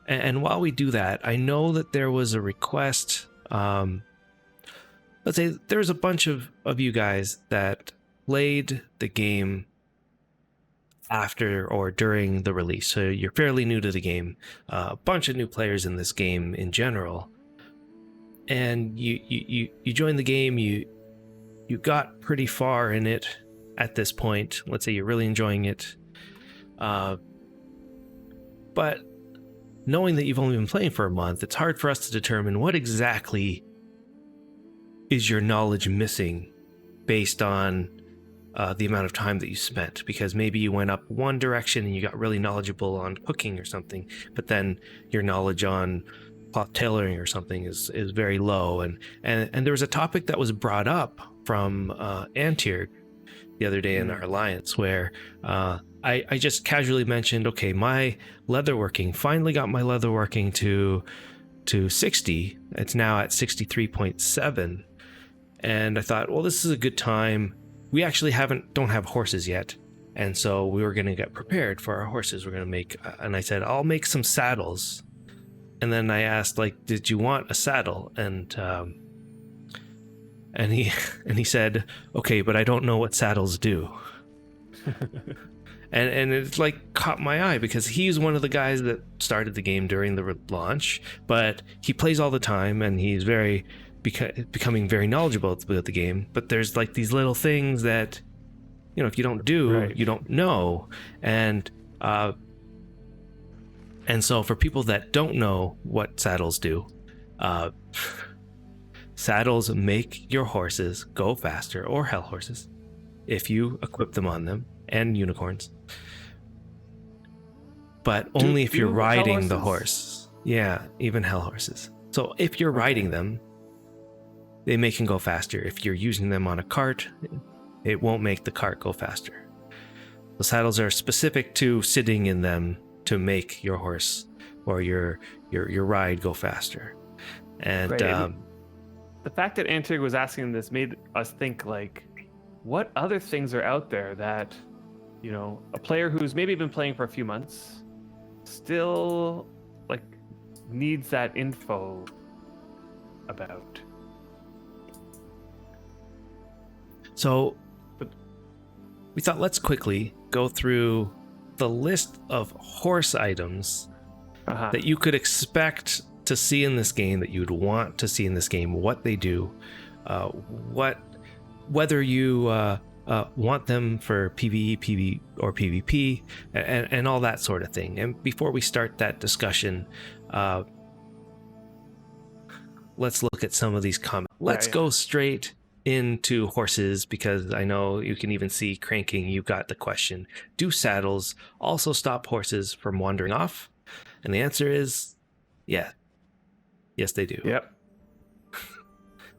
And while we do that, I know that there was a request. Let's say there's a bunch of you guys that played the game after or during the release. So you're fairly new to the game. A bunch of new players in this game in general. And you joined the game, you got pretty far in it at this point. Let's say you're really enjoying it. But knowing that you've only been playing for a month, it's hard for us to determine what exactly is your knowledge missing based on the amount of time that you spent. Because maybe you went up one direction and you got really knowledgeable on cooking or something, but then your knowledge on cloth tailoring or something is very low. And there was a topic that was brought up from Antir the other day in our alliance where I just casually mentioned, okay, my leatherworking, finally got my leatherworking to 60. It's now at 63.7. And I thought, well, this is a good time. We actually don't have horses yet. And so we were going to get prepared for our horses. We're going to make, and I said, I'll make some saddles. And then I asked, like, did you want a saddle? And he said, okay, but I don't know what saddles do. and it like caught my eye because he's one of the guys that started the game during the launch, but he plays all the time and he's very becoming very knowledgeable about the game. But there's like these little things that, you know, if you don't do, right, you don't know. And so for people that don't know what saddles do, saddles make your horses go faster, or hell horses, if you equip them on them, and unicorns. But only if you're riding the horse. Yeah, even hell horses. So if you're riding them, they make them go faster. If you're using them on a cart, it won't make the cart go faster. The saddles are specific to sitting in them to make your horse or your ride go faster. And right. The fact that Antig was asking this made us think, like, what other things are out there that, you know, a player who's maybe been playing for a few months still like needs that info about. So we thought, let's quickly go through the list of horse items that you could expect to see in this game, that you'd want to see in this game, what they do, whether you want them for PvE, PvP, or PvP, and all that sort of thing. And before we start that discussion, let's look at some of these comments. Let's go straight into horses, because I know you can even see Cranking, you got the question, do saddles also stop horses from wandering off? And the answer is yes they do. Yep.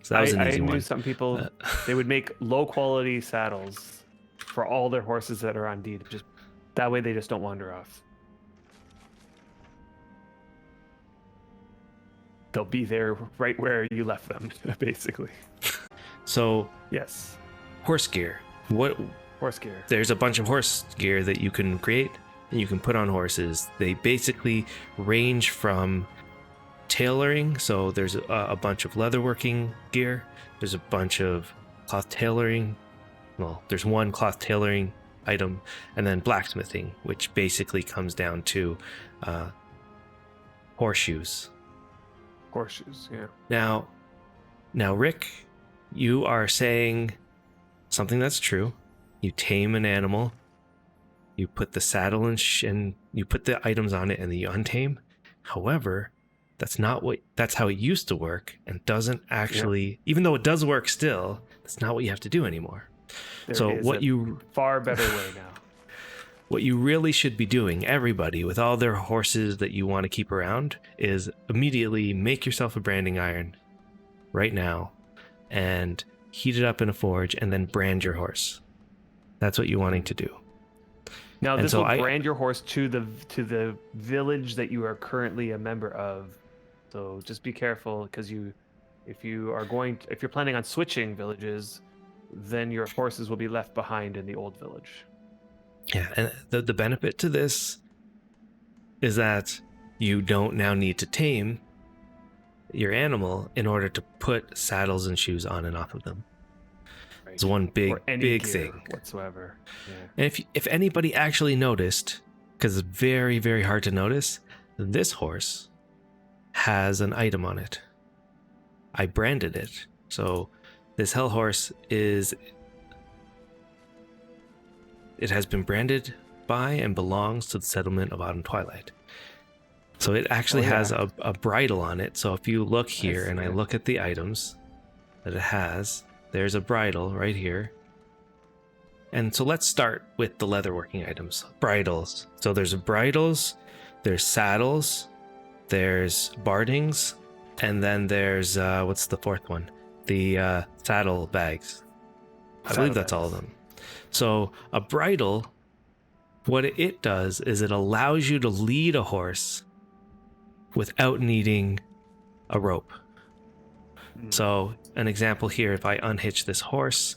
So that was an easy one. I knew some people, they would make low quality saddles for all their horses that are on deed, just that way they just don't wander off. They'll be there right where you left them, basically. So yes, horse gear. What horse gear? There's a bunch of horse gear that you can create and you can put on horses. They basically range from tailoring, so there's a bunch of leatherworking gear. There's a bunch of cloth tailoring. Well, there's one cloth tailoring item, and then blacksmithing, which basically comes down to horseshoes. Horseshoes, yeah. Now, Rick, you are saying something that's true. You tame an animal, you put the saddle and you put the items on it, and then you untame. However, that's how it used to work, and doesn't actually, even though it does work still, that's not what you have to do anymore. Far better way now. What you really should be doing, everybody with all their horses that you want to keep around, is immediately make yourself a branding iron right now and heat it up in a forge, and then brand your horse. That's what you're wanting to do. Now, this will brand your horse to the village that you are currently a member of. So just be careful, because if you're planning on switching villages, then your horses will be left behind in the old village. Yeah, and the benefit to this is that you don't now need to tame your animal in order to put saddles and shoes on and off of them. Right. It's one big, or any big gear thing. whatsoever. Yeah. And if anybody actually noticed, because it's very, very hard to notice, this horse has an item on it. I branded it. So this hell horse it has been branded by and belongs to the settlement of Autumn Twilight. So it actually has a bridle on it. So if you look here and I look at the items that it has, there's a bridle right here. And so let's start with the leatherworking items. Bridles. So there's bridles, there's saddles, there's bardings, and then there's, what's the fourth one? The saddlebags. I believe that's all of them. So a bridle, what it does is it allows you to lead a horse without needing a rope. So an example here, if I unhitch this horse,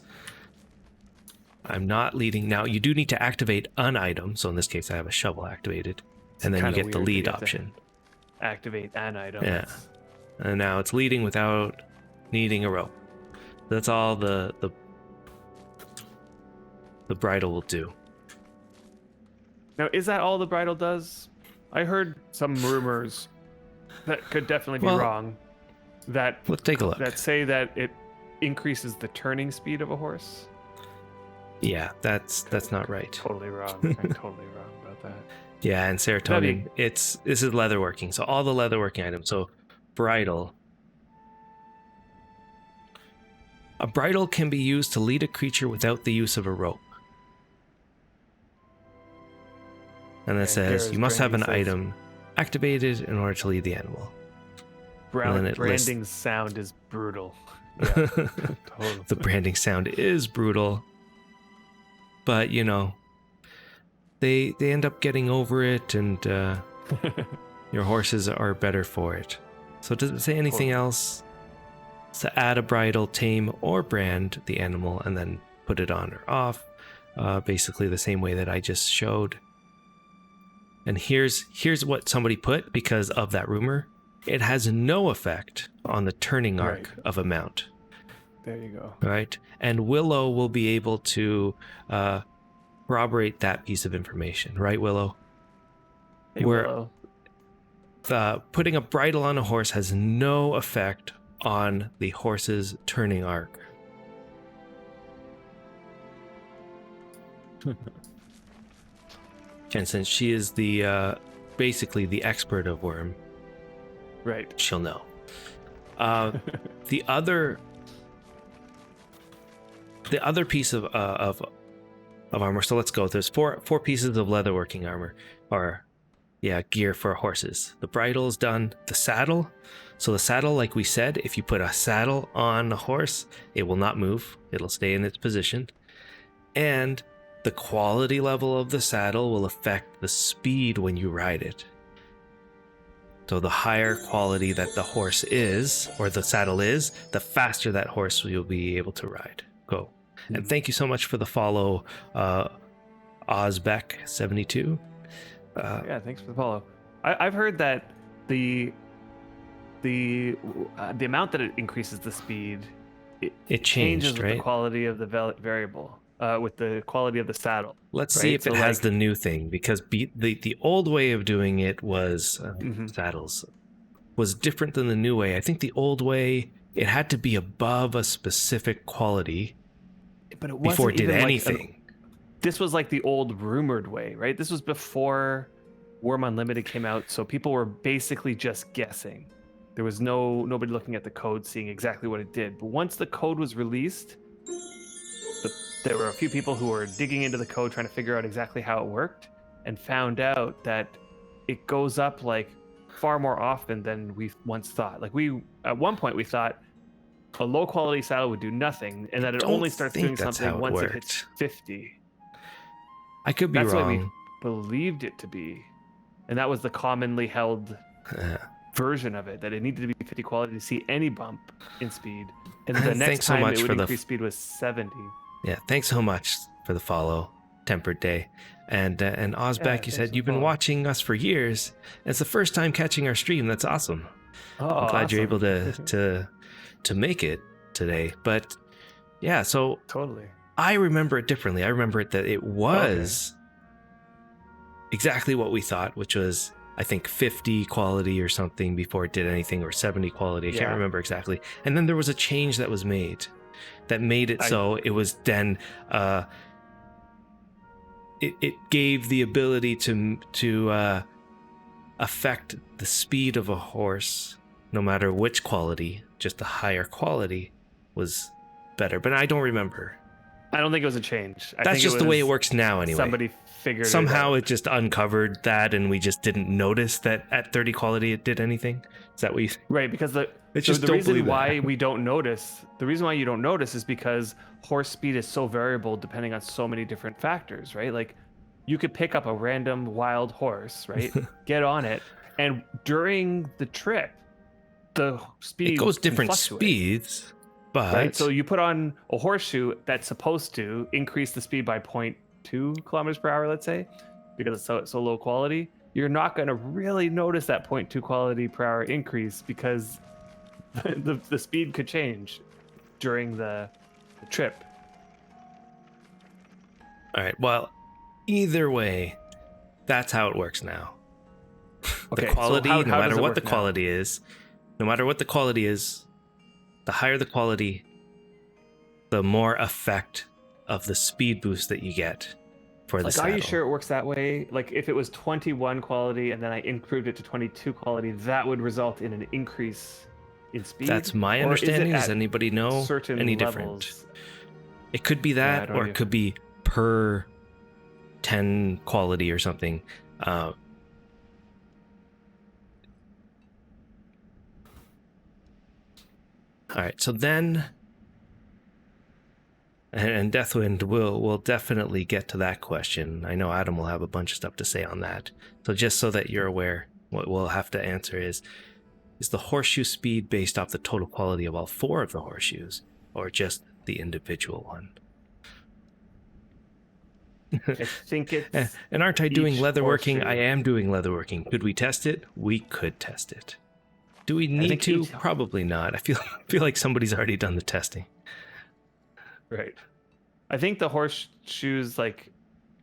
I'm not leading. Now you do need to activate an item. So in this case, I have a shovel activated, and then you get the lead option. Activate an item. Yeah. And now it's leading without needing a rope. That's all the bridle will do. Now, is that all the bridle does? I heard some rumors that could definitely be wrong. Let's take a look. That say that it increases the turning speed of a horse. Yeah, that's not right. Totally wrong. I'm totally wrong about that. Yeah, and serotonin. This is leatherworking. So all the leatherworking items. So bridle. A bridle can be used to lead a creature without the use of a rope. And it says you must have an item activated in order to lead the animal. Branding sound is brutal. Yeah, totally. The branding sound is brutal. But, you know, they end up getting over it, and your horses are better for it. So does it say anything else? To add a bridle, tame, or brand the animal, and then put it on or off. Basically the same way that I just showed. And here's what somebody put because of that rumor. It has no effect on the turning arc of a mount. There you go. Right? And Willow will be able to corroborate that piece of information. Right, Willow? Hey, Willow. Putting a bridle on a horse has no effect on the horse's turning arc. And since she is the basically the expert of Wurm, right, she'll know. The other piece of armor. So let's go. There's four pieces of leatherworking armor, or gear for horses. The bridle is done. The saddle. So the saddle, like we said, if you put a saddle on a horse, it will not move. It'll stay in its position. And the quality level of the saddle will affect the speed when you ride it. So the higher quality that the horse is, or the saddle is, the faster that horse you'll be able to ride. Go. And thank you so much for the follow, Ozbeck72. Thanks for the follow. I've heard that the amount that it increases the speed, it changes with the quality of the variable. With the quality of the saddle. Let's see if it has the new thing, because the old way of doing it was saddles was different than the new way. I think the old way, it had to be above a specific quality, but it wasn't before it did anything. This was like the old rumored way, right? This was before Wurm Unlimited came out, so people were basically just guessing. There was nobody looking at the code, seeing exactly what it did. But once the code was released, there were a few people who were digging into the code trying to figure out exactly how it worked, and found out that it goes up like far more often than we once thought. Like at one point we thought a low quality saddle would do nothing, and that it only starts doing something once it hits 50. I could be wrong. That's what we believed it to be, and that was the commonly held version of it, that it needed to be 50 quality to see any bump in speed, and the next time it would increase speed was 70. Yeah, thanks so much for the follow, Tempered Day. And Ozbek, you said you've been watching us for years. It's the first time catching our stream. That's awesome. I'm glad you're able to make it today. But yeah, so totally. I remember it differently. I remember it that it was exactly what we thought, which was, I think, 50 quality or something before it did anything, or 70 quality. I can't remember exactly. And then there was a change that was made that made it so it was then it gave the ability to affect the speed of a horse, no matter which quality. Just the higher quality was better, but I don't remember. I don't think it was a change. That's just the way it works now anyway. Somebody figured somehow it out. It just uncovered that, and we just didn't notice that at 30 quality it did anything. Is that what you think? Right, because the reason why we don't notice, the reason why you don't notice is because horse speed is so variable depending on so many different factors, right? Like, you could pick up a random wild horse, right? Get on it, and during the trip, the speed goes can different fluctuate. Speeds, but right? So you put on a horseshoe that's supposed to increase the speed by 0.2 kilometers per hour, let's say, because it's so low quality. You're not going to really notice that 0.2 quality per hour increase, because the speed could change during the trip. All right. Well, either way, that's how it works now. The quality, so no matter what the now? quality is, no matter what the quality is, the higher the quality, the more effect of the speed boost that you get for the saddle. Are you sure it works that way? Like, if it was 21 quality and then I improved it to 22 quality, that would result in an increase in speed? That's my understanding. Does anybody know any different? Levels? It could be that, or it could be per 10 quality or something. All right, so then, and Deathwind will definitely get to that question. I know Adam will have a bunch of stuff to say on that. So just so that you're aware, what we'll have to answer is the horseshoe speed based off the total quality of all 4 of the horseshoes, or just the individual one? I think it's... And aren't I doing leatherworking? Horseshoe. I am doing leatherworking. Could we test it? We could test it. Do we need to? Probably not. I feel like somebody's already done the testing. Right. I think the horseshoes, like,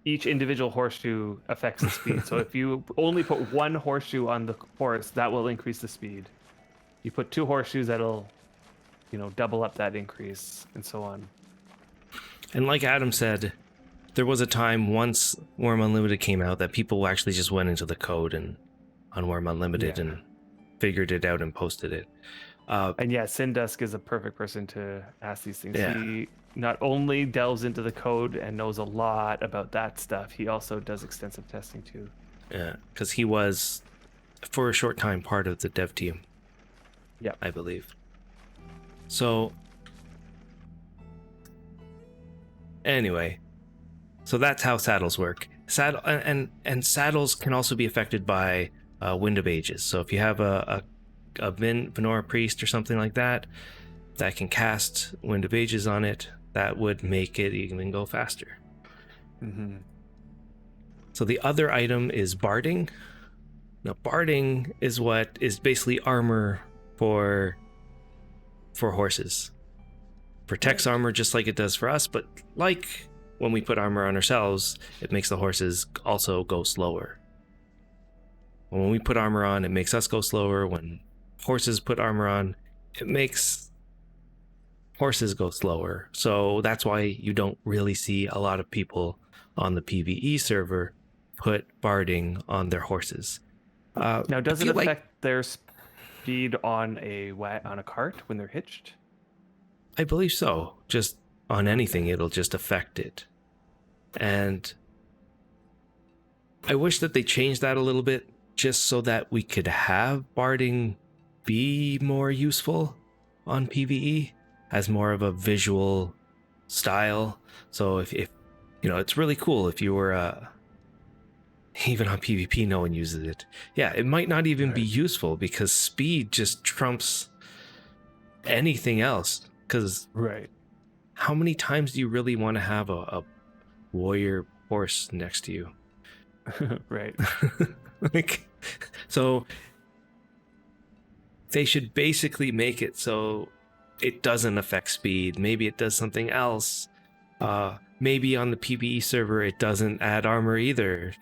each individual horseshoe affects the speed. So if you only put 1 horseshoe on the horse, that will increase the speed. You put 2 horseshoes, that'll, double up that increase, and so on. And like Adam said, there was a time once Wurm Unlimited came out that people actually just went into the code and on Wurm Unlimited and figured it out and posted it. And Sindusk is a perfect person to ask these things. Yeah. He not only delves into the code and knows a lot about that stuff, he also does extensive testing too. Yeah, because he was, for a short time, part of the dev team. Yeah, I believe. So, anyway, so that's how saddles work. And saddles can also be affected by Wind of Ages. So if you have a Venora Priest or something like that can cast Wind of Ages on it, that would make it even go faster. Mm-hmm. So the other item is Barding. Now, Barding is what is basically armor for horses. Protects armor just like it does for us, but like when we put armor on ourselves, it makes the horses also go slower. When we put armor on, it makes us go slower. When horses put armor on, it makes horses go slower. So that's why you don't really see a lot of people on the PvE server put Barding on their horses. Now, does it affect their speed on a cart when they're hitched? I believe so. Just on anything, it'll just affect it. And I wish that they changed that a little bit, just so that we could have Barding be more useful on PvE as more of a visual style. So if it's really cool if you were even on PvP, no one uses it. Yeah, it might not even be useful because speed just trumps anything else. Because how many times do you really want to have a warrior horse next to you? Right. Like, so they should basically make it so it doesn't affect speed. Maybe it does something else. Maybe on the PvE server it doesn't add armor either.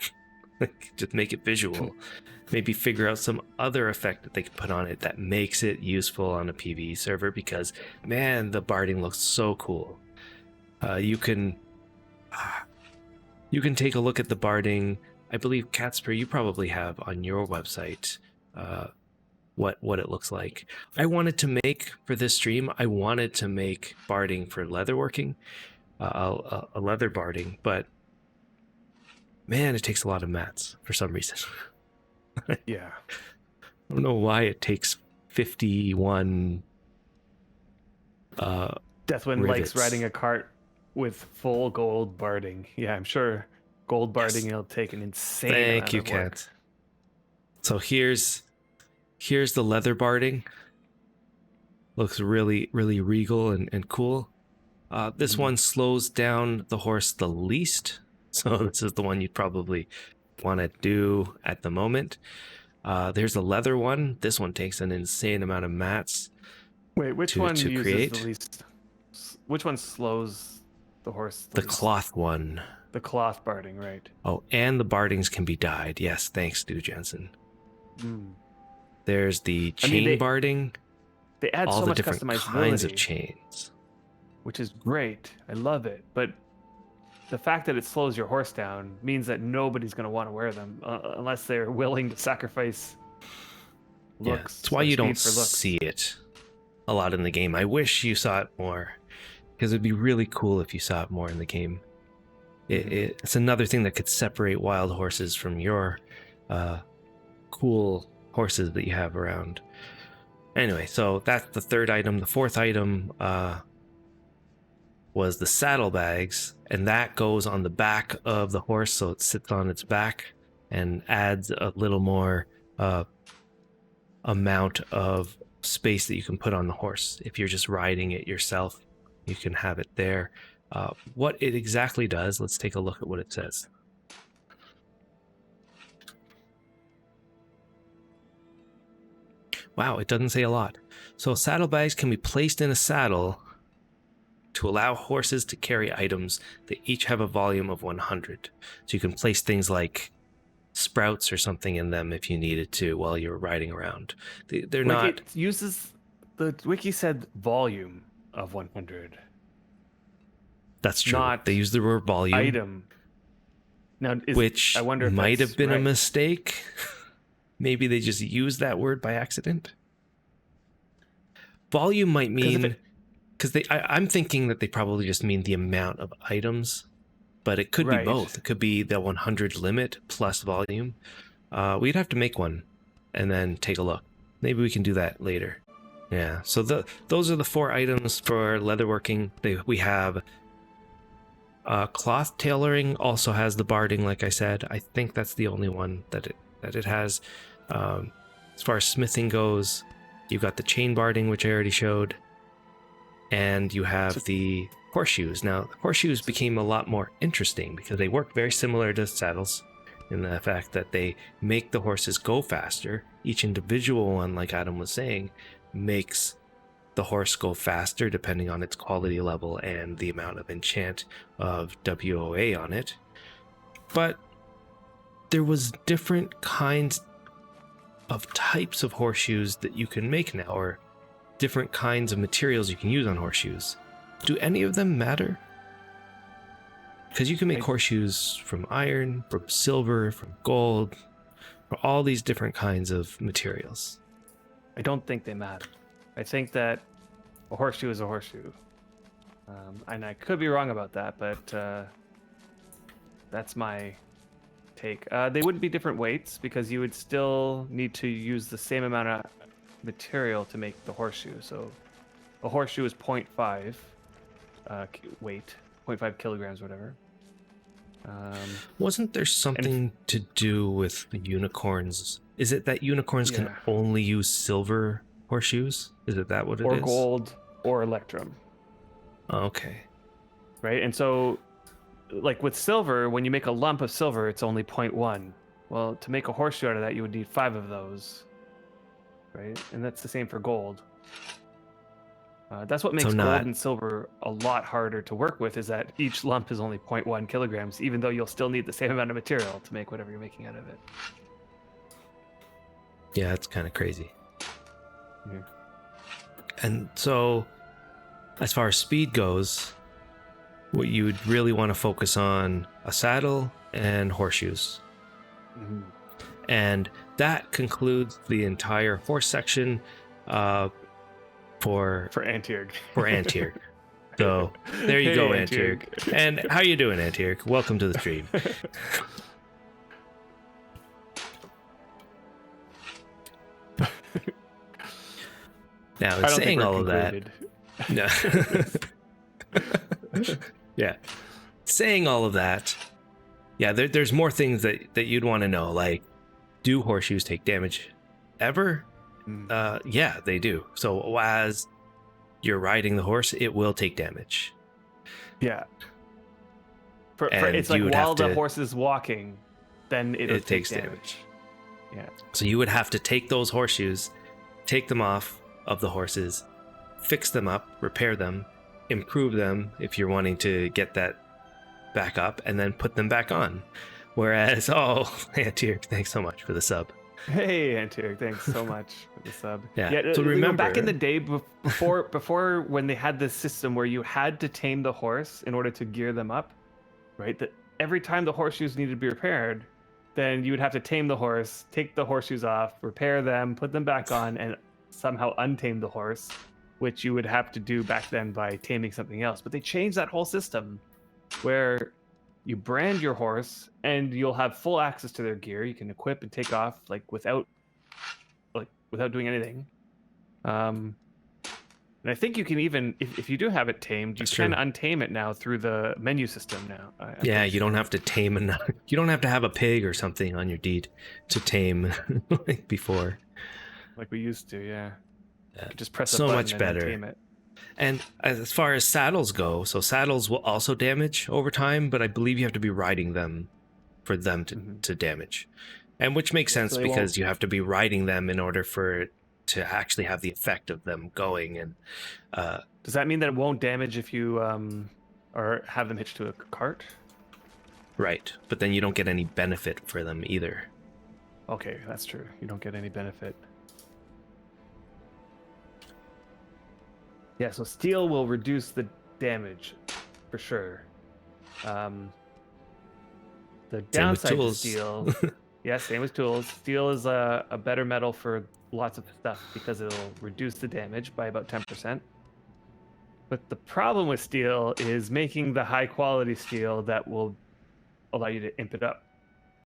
Like, just make it visual. Maybe figure out some other effect that they can put on it that makes it useful on a PvE server, because man, the Barding looks so cool. You can take a look at the Barding. I believe, Catsper, you probably have on your website what it looks like. I wanted to make, for this stream, I wanted to make Barding for leatherworking, a leather Barding, but man, it takes a lot of mats for some reason. Yeah. I don't know why it takes 51 Deathwind rivets. likes riding a cart with full gold barding. Yeah, I'm sure gold barding will take an insane Thank amount you, of work. Kat. So here's the leather Barding. Looks really, really regal and cool. This one slows down the horse the least. So this is the one you'd probably want to do at the moment. There's a leather one. This one takes an insane amount of mats. Wait, which to one uses create. the least? Which one slows the horse? The least? cloth one. The cloth barding, right? Oh, and the Bardings can be dyed. Yes, thanks, Stu Jensen. Mm. There's the chain Barding. They add all so the much different customizability, kinds of chains. which is great. I love it. But the fact that it slows your horse down means that nobody's going to want to wear them unless they're willing to sacrifice looks. Yeah, that's why or you speed don't for looks. see it a lot in the game. I wish you saw it more, because it'd be really cool if you saw it more in the game. It's another thing that could separate wild horses from your cool horses that you have around. Anyway, so that's the third item. The fourth item was the saddlebags, and that goes on the back of the horse, so it sits on its back and adds a little more amount of space that you can put on the horse. If you're just riding it yourself, you can have it there. What it exactly does, let's take a look at what it says. Wow, it doesn't say a lot. So saddlebags can be placed in a saddle to allow horses to carry items that each have a volume of 100. So you can place things like sprouts or something in them if you needed to while you're riding around. They're not... It uses... The wiki said volume of 100. That's true. Not they use the word volume. Item. Now, which I wonder if might that's have been right. a mistake. Maybe they just used that word by accident. Volume might mean... Because I'm thinking that they probably just mean the amount of items, but it could be both. It could be the 100 limit plus volume. We'd have to make one and then take a look. Maybe we can do that later. Yeah, so those are the 4 items for leatherworking. We have cloth tailoring, also has the Barding, like I said. I think that's the only one that it has. As far as smithing goes, you've got the chain Barding, which I already showed. And you have the horseshoes. Now, horseshoes became a lot more interesting because they work very similar to saddles in the fact that they make the horses go faster. Each individual one, like Adam was saying, makes the horse go faster depending on its quality level and the amount of enchant of WOA on it. But there was different kinds of types of horseshoes that you can make now, or different kinds of materials you can use on horseshoes. Do any of them matter? Because you can make horseshoes from iron, from silver, from gold, from all these different kinds of materials. I don't think they matter. I think that a horseshoe is a horseshoe. And I could be wrong about that, but that's my take. They wouldn't be different weights because you would still need to use the same amount of material to make the horseshoe. So a horseshoe is 0.5 weight, 0.5 kilograms, whatever. Wasn't there something to do with the unicorns? Is it that unicorns can only use silver horseshoes? Is it that what it is? Or gold or electrum. Okay. Right? And so like with silver, when you make a lump of silver, it's only 0.1. Well, to make a horseshoe out of that, you would need 5 of those, right? And that's the same for gold. That's what makes gold and silver a lot harder to work with, is that each lump is only 0.1 kilograms, even though you'll still need the same amount of material to make whatever you're making out of it. Yeah, it's kind of crazy. Yeah. And so, as far as speed goes, what you would really want to focus on a saddle and horseshoes. Mm-hmm. And that concludes the entire horse section for Antierg. For Antierg. So there you go, Antierg. And how you doing, Antierg? Welcome to the stream. Now, in saying all of that, no. Yeah, saying all of that, yeah, there's more things that you'd want to know, like, do horseshoes take damage ever? Yeah, they do. So as you're riding the horse, it will take damage. Yeah. It's like while the horse is walking, then it takes damage. Yeah. So you would have to take those horseshoes, take them off of the horses, fix them up, repair them, improve them if you're wanting to get that back up, and then put them back on. Whereas, Antierg, thanks so much for the sub. Hey, Antierg, thanks so much for the sub. Yeah. So remember, back in the day before when they had this system where you had to tame the horse in order to gear them up, right? That every time the horseshoes needed to be repaired, then you would have to tame the horse, take the horseshoes off, repair them, put them back on, and somehow untame the horse, which you would have to do back then by taming something else. But they changed that whole system where you brand your horse and you'll have full access to their gear. You can equip and take off without doing anything. And I think you can even, if you do have it tamed, you can untame it now through the menu system now. Yeah, you don't have to tame you don't have to have a pig or something on your deed to tame like before. Like we used to, yeah. You could just press a so button much and better. tame it. And as far as saddles go, so saddles will also damage over time, but I believe you have to be riding them for them to damage. And which makes sense because you have to be riding them in order for it to actually have the effect of them going. And does that mean that it won't damage if you or have them hitched to a cart? Right, but then you don't get any benefit for them either. Okay, that's true. You don't get any benefit. Yeah, so steel will reduce the damage, for sure. The downside to steel... Yeah, same as tools. Steel is a better metal for lots of stuff because it'll reduce the damage by about 10%. But the problem with steel is making the high-quality steel that will allow you to imp it up.